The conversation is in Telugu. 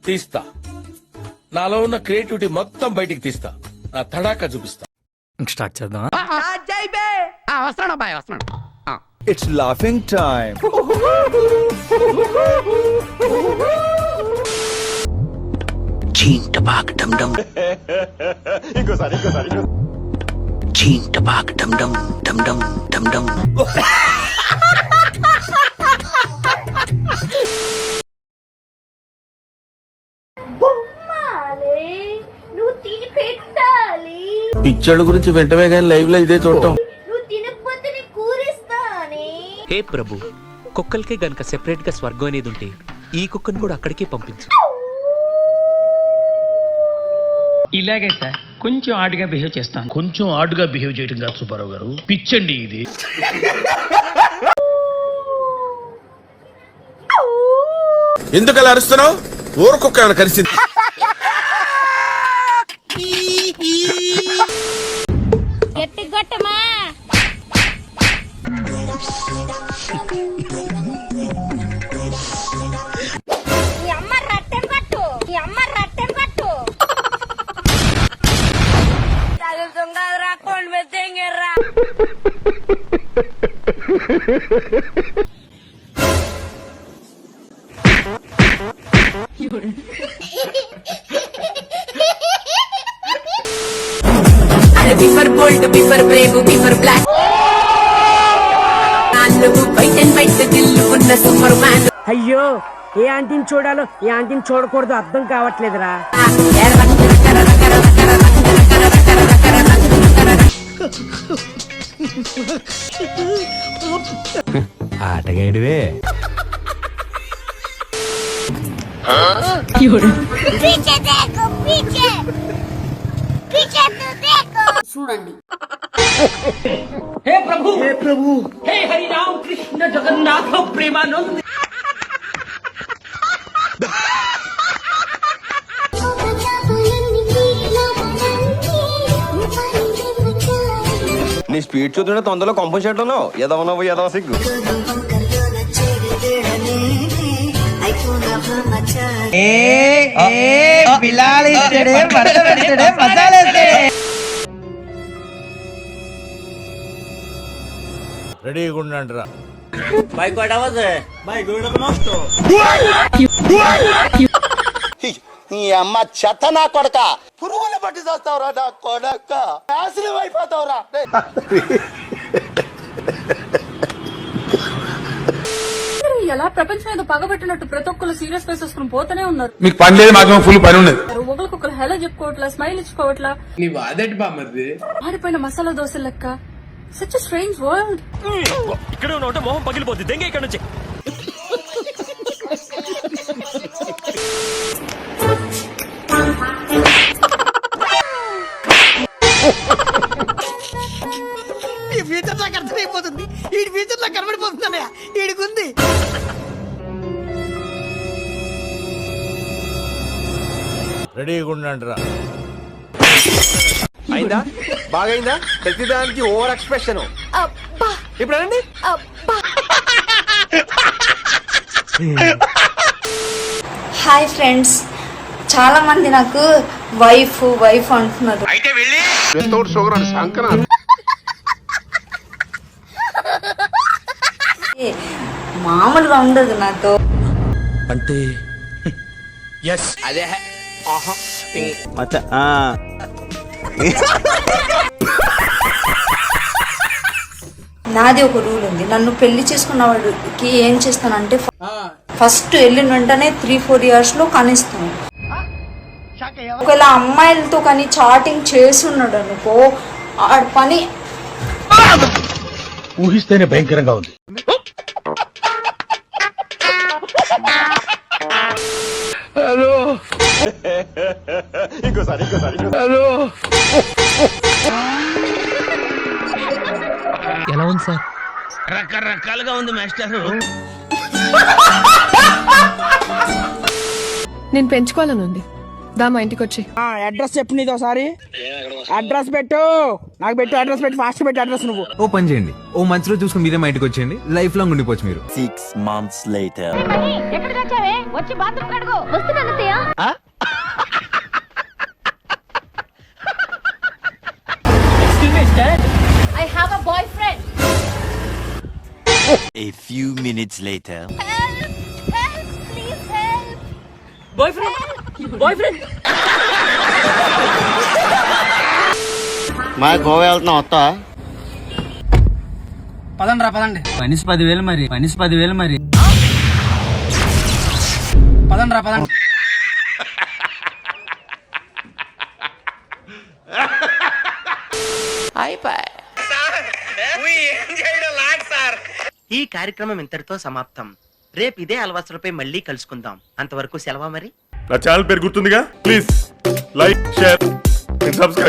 తీస్తా, నాలో ఉన్న క్రియేటివిటీ మొత్తం బయటికి తీస్తా, నా తడాకా చూపిస్తా. స్టార్ట్ చేద్దాం. వస్తున్నాడు బాయ్, వస్తున్నాడు. It's laughing time. Chintabak dum dum. ఇంకోసారి Chintabak dum dum dum dum dum dum. పిచ్చోళ్ళ గురించి వెంటనే కానీ లైవ్ లో ఇదే చూడటం. హే ప్రభు, కుక్కలకే గనక సెపరేట్ గా స్వర్గం అనేది ఉంటే ఈ కుక్కను కూడా అక్కడికే పంపించు. ఇలాగే సార్ కొంచెం ఆడుగా బిహేవ్ చేస్తాను. కొంచెం ఆడుగా బిహేవ్ చేయడం కాదు సుబ్బారావు గారు, పిచ్చండి ఇది. ఎందుకు అలా అరుస్తున్నావు? ఊరుకొక్క ఏమైనా కలిసింది? Before bold, before brave, before black. అయ్యో, ఏ ఆంటీని చూడాలో ఏ ఆంటీని చూడకూడదు అర్థం కావట్లేదురా. ఆటగాడివే. చూడండి. హే ప్రభు, హే ప్రభు, హే హరి రామ కృష్ణ జగన్నాథ ప్రేమానంద. నీ స్పీడ్ చూస్తుంటే తొందరలో కంపెన్సేట్ ఎదవనవ్వు ఎదవ సిగ్గు. రెడీగా ఉండండి రా. నీ అమ్మ చెత్త నా కొడక, పురుగులు పట్టి చేస్తావురా నా కొడక, నాశనం అయిపోతావురా. ఎలా ప్రపంచం ఏదో పగబెట్టినట్టు ప్రతి ఒక్కరు సీరియస్ ఫేస్ వేసుకుని పోతూనే ఉన్నారు. మీకు పని లేదు, మాకు ఫుల్ పని ఉన్నది. ఒకరికొకరు హెలో చెప్పుకోవట్లా, స్మైల్ ఇచ్చుకోవట్లా. ఆడిపోయిన మసాలా దోశ లెక్క. Such a strange world. ఇక్కడ ఉన్న మొహం పగిలిపోద్ది, దెంగ ఇక్కడ నుంచి. ఈ ఫ్యూచర్ నాకు అర్థమైపోతుంది. ఈ ఫ్యూచర్ నాకు కనబడిపోతుందన్నయ్య, ఈడికుంది. రెడీగా ఉండండి రా. అయిందా? బాగైందా? ప్రతిదానికి ఓవర్ ఎక్స్ప్రెషన్. ఇప్పుడు అనండి. హాయ్ ఫ్రెండ్స్, చాలా మంది నాకు వైఫ్ వైఫ్ అంటున్నారు. అయితే వెళ్ళి మామూలుగా ఉండదు నాతో. అంటే అదే నాది ఒక రూల్ ఉంది. నన్ను పెళ్లి చేసుకున్న వాడికి ఏం చేస్తానంటే ఫస్ట్ వెళ్ళిన వెంటనే 3-4 years లో కనిస్తాను. ఒకవేళ అమ్మాయిలతో కానీ చాటింగ్ చేస్తున్నాడు అనుకో, ఆడ పని ఊహిస్తేనే భయంకరంగా ఉంది. హలో, ఇంకోసారి హలో. ఎలా ఉంది సార్? రకరకాలుగా ఉంది మాస్టారు. నేను పెంచుకోవాలని ఉంది. దా మా ఇంటికి వచ్చి. అడ్రస్ చెప్పు నీది ఒకసారి. అడ్రస్ పెట్టు, నాకు పెట్టు అడ్రస్ పెట్టు, ఫాస్ట్ పెట్టు అడ్రస్ నువ్వు. ఓ పని చేయండి, ఓ మంచి రోజు చూసుకుని మీరే మా ఇంటికి వచ్చేయండి, లైఫ్ లాంగ్ ఉండిపోవచ్చు మీరు. 6 months later. ఎక్కడ వచ్చావే? వచ్చి బాత్రూమ్ కడుగు. వస్తున్నాను అత్తయ్య. Excuse me mister, I have a boy friend. A few minutes later. Boy friend, boy friend. మా గోవా వెళ్తున్నా వస్తా. పదండి రా పదండి. పనిస్ 10,000 మరి, పనిస్ 10,000 మరి. పదండి రా పదండి. ఈ కార్యక్రమం ఇంతటితో సమాప్తం. రేపు ఇదే అలవాసులపై మళ్ళీ కలుసుకుందాం. అంతవరకు సెలవా మరి. నా ఛానల్ పేరు గుర్తుందిగా, please like, share and subscribe.